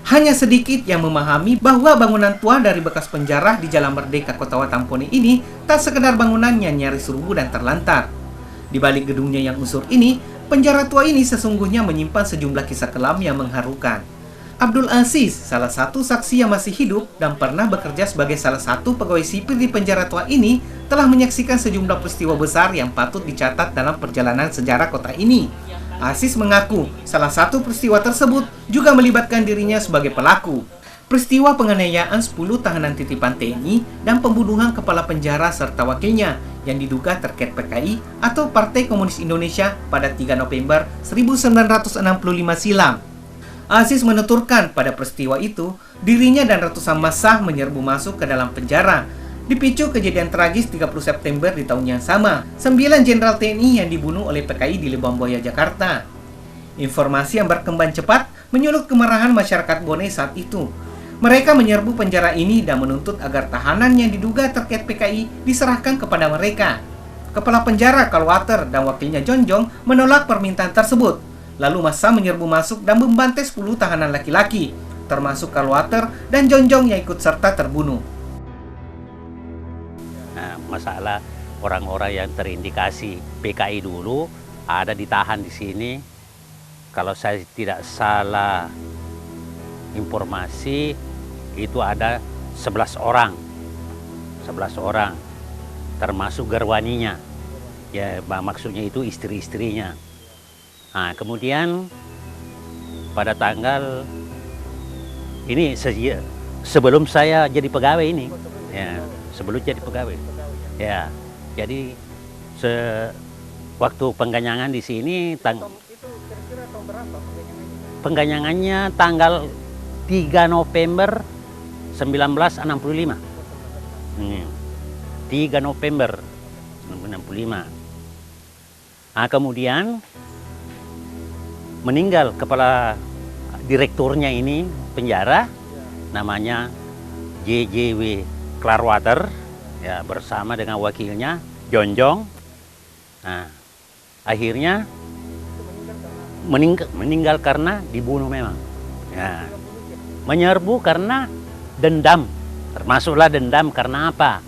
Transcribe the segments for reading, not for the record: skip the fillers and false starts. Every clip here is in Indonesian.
Hanya sedikit yang memahami bahwa bangunan tua dari bekas penjara di Jalan Merdeka Kota Watampone ini tak sekedar bangunannya nyaris rubuh dan terlantar. Di balik gedungnya yang usur ini, penjara tua ini sesungguhnya menyimpan sejumlah kisah kelam yang mengharukan. Abdul Aziz, salah satu saksi yang masih hidup dan pernah bekerja sebagai salah satu pegawai sipil di penjara tua ini, telah menyaksikan sejumlah peristiwa besar yang patut dicatat dalam perjalanan sejarah kota ini. Aziz mengaku salah satu peristiwa tersebut juga melibatkan dirinya sebagai pelaku. Peristiwa penganiayaan 10 tahanan titipan TNI dan pembunuhan kepala penjara serta wakilnya yang diduga terkait PKI atau Partai Komunis Indonesia pada 3 November 1965 silam. Aziz menuturkan pada peristiwa itu, dirinya dan ratusan massa menyerbu masuk ke dalam penjara. Dipicu kejadian tragis 30 September di tahun yang sama, 9 jenderal TNI yang dibunuh oleh PKI di Lebamboya, Jakarta. Informasi yang berkembang cepat menyulut kemarahan masyarakat Bone saat itu. Mereka menyerbu penjara ini dan menuntut agar tahanan yang diduga terkait PKI diserahkan kepada mereka. Kepala penjara Kalwater dan wakilnya Jonjong menolak permintaan tersebut. Lalu massa menyerbu masuk dan membantai 10 tahanan laki-laki, termasuk Kalwater dan Jonjong yang ikut serta terbunuh. Masalah orang-orang yang terindikasi PKI dulu ada ditahan di sini. Kalau saya tidak salah informasi itu ada 11 orang. 11 orang termasuk garwaninya. Ya, maksudnya itu istri-istrinya. Nah, kemudian pada tanggal ini sebelum saya jadi pegawai ini, ya, sebelum jadi pegawai. Ya, jadi waktu pengganyangan di sini pengganyangannya tanggal 3 November 1965. 3 November 1965. Nah, kemudian meninggal kepala direkturnya ini penjara, namanya JJW Clarwater. Ya, bersama dengan wakilnya Jonjong. Nah, akhirnya meninggal karena dibunuh memang. Ya, menyerbu karena dendam, termasuklah dendam karena apa?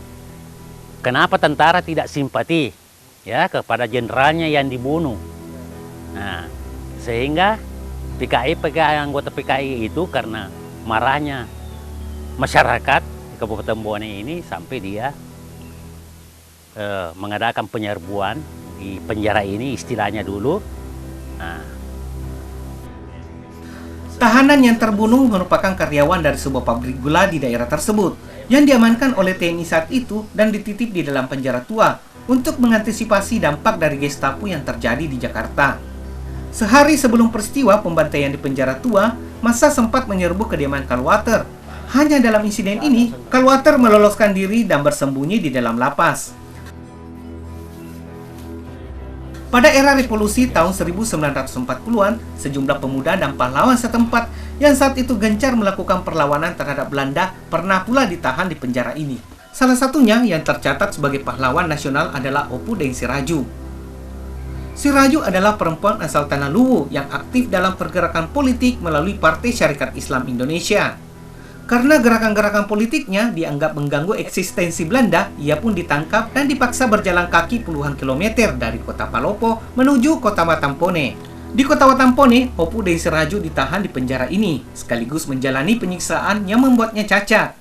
Kenapa tentara tidak simpati ya kepada jenderalnya yang dibunuh? Nah, sehingga anggota PKI itu karena marahnya masyarakat Kabupaten Bone ini sampai dia mengadakan penyerbuan di penjara ini, istilahnya dulu. Nah. Tahanan yang terbunuh merupakan karyawan dari sebuah pabrik gula di daerah tersebut yang diamankan oleh TNI saat itu dan dititip di dalam penjara tua untuk mengantisipasi dampak dari Gestapo yang terjadi di Jakarta. Sehari sebelum peristiwa pembantaian di penjara tua, massa sempat menyerbu kediaman Kalwater. Hanya dalam insiden ini, Kalwater meloloskan diri dan bersembunyi di dalam lapas. Pada era revolusi tahun 1940-an, sejumlah pemuda dan pahlawan setempat yang saat itu gencar melakukan perlawanan terhadap Belanda pernah pula ditahan di penjara ini. Salah satunya yang tercatat sebagai pahlawan nasional adalah Opu Deng Siraju. Siraju adalah perempuan asal Tanah Luwu yang aktif dalam pergerakan politik melalui Partai Syarikat Islam Indonesia. Karena gerakan-gerakan politiknya dianggap mengganggu eksistensi Belanda, ia pun ditangkap dan dipaksa berjalan kaki puluhan kilometer dari kota Palopo menuju kota Watampone. Di kota Watampone, Opu Deng Siraju ditahan di penjara ini, sekaligus menjalani penyiksaan yang membuatnya cacat.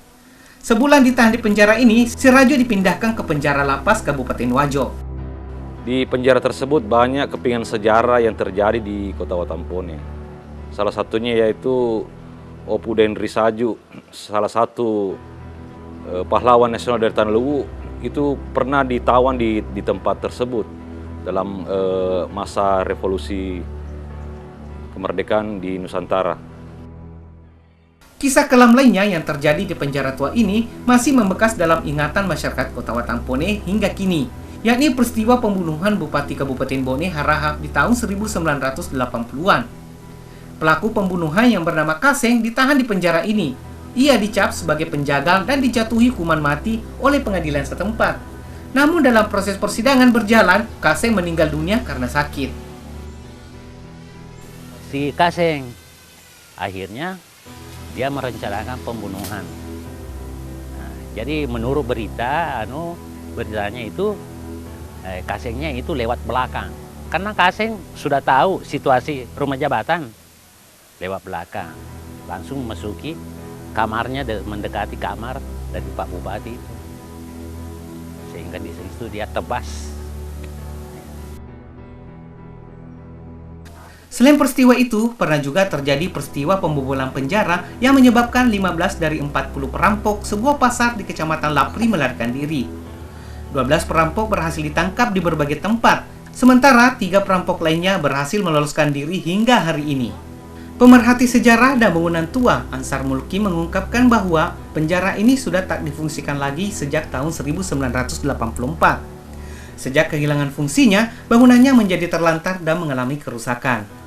Sebulan ditahan di penjara ini, Siraju dipindahkan ke penjara lapas Kabupaten Wajo. Di penjara tersebut banyak kepingan sejarah yang terjadi di kota Watampone. Salah satunya yaitu Opu Deng Siraju, salah satu pahlawan nasional dari Tanah Luwu, itu pernah ditawan di tempat tersebut dalam masa revolusi kemerdekaan di Nusantara. Kisah kelam lainnya yang terjadi di penjara tua ini masih membekas dalam ingatan masyarakat kota Watampone hingga kini, yakni peristiwa pembunuhan Bupati Kabupaten Bone Harahap di tahun 1980-an. Pelaku pembunuhan yang bernama Kaseng ditahan di penjara ini. Ia dicap sebagai penjagal dan dijatuhi hukuman mati oleh pengadilan setempat. Namun dalam proses persidangan berjalan, Kaseng meninggal dunia karena sakit. Si Kaseng akhirnya dia merencanakan pembunuhan. Nah, jadi menurut berita, beritanya itu Kasengnya itu lewat belakang. Karena Kaseng sudah tahu situasi rumah jabatan, lewat belakang, langsung masuki kamarnya, mendekati kamar dari Pak Bupati itu. Sehingga di situ dia tebas. Selain peristiwa itu, pernah juga terjadi peristiwa pembobolan penjara yang menyebabkan 15 dari 40 perampok sebuah pasar di Kecamatan Lapri melarikan diri. 12 perampok berhasil ditangkap di berbagai tempat, sementara 3 perampok lainnya berhasil meloloskan diri hingga hari ini. Pemerhati sejarah dan bangunan tua, Ansar Mulki, mengungkapkan bahwa penjara ini sudah tak difungsikan lagi sejak tahun 1984. Sejak kehilangan fungsinya, bangunannya menjadi terlantar dan mengalami kerusakan.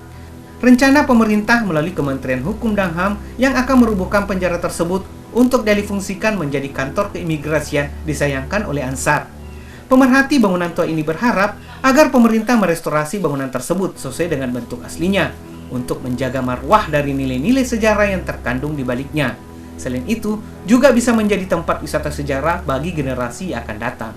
Rencana pemerintah melalui Kementerian Hukum dan HAM yang akan merubuhkan penjara tersebut untuk difungsikan menjadi kantor keimigrasian disayangkan oleh Ansar. Pemerhati bangunan tua ini berharap agar pemerintah merestorasi bangunan tersebut sesuai dengan bentuk aslinya untuk menjaga marwah dari nilai-nilai sejarah yang terkandung di baliknya. Selain itu, juga bisa menjadi tempat wisata sejarah bagi generasi yang akan datang.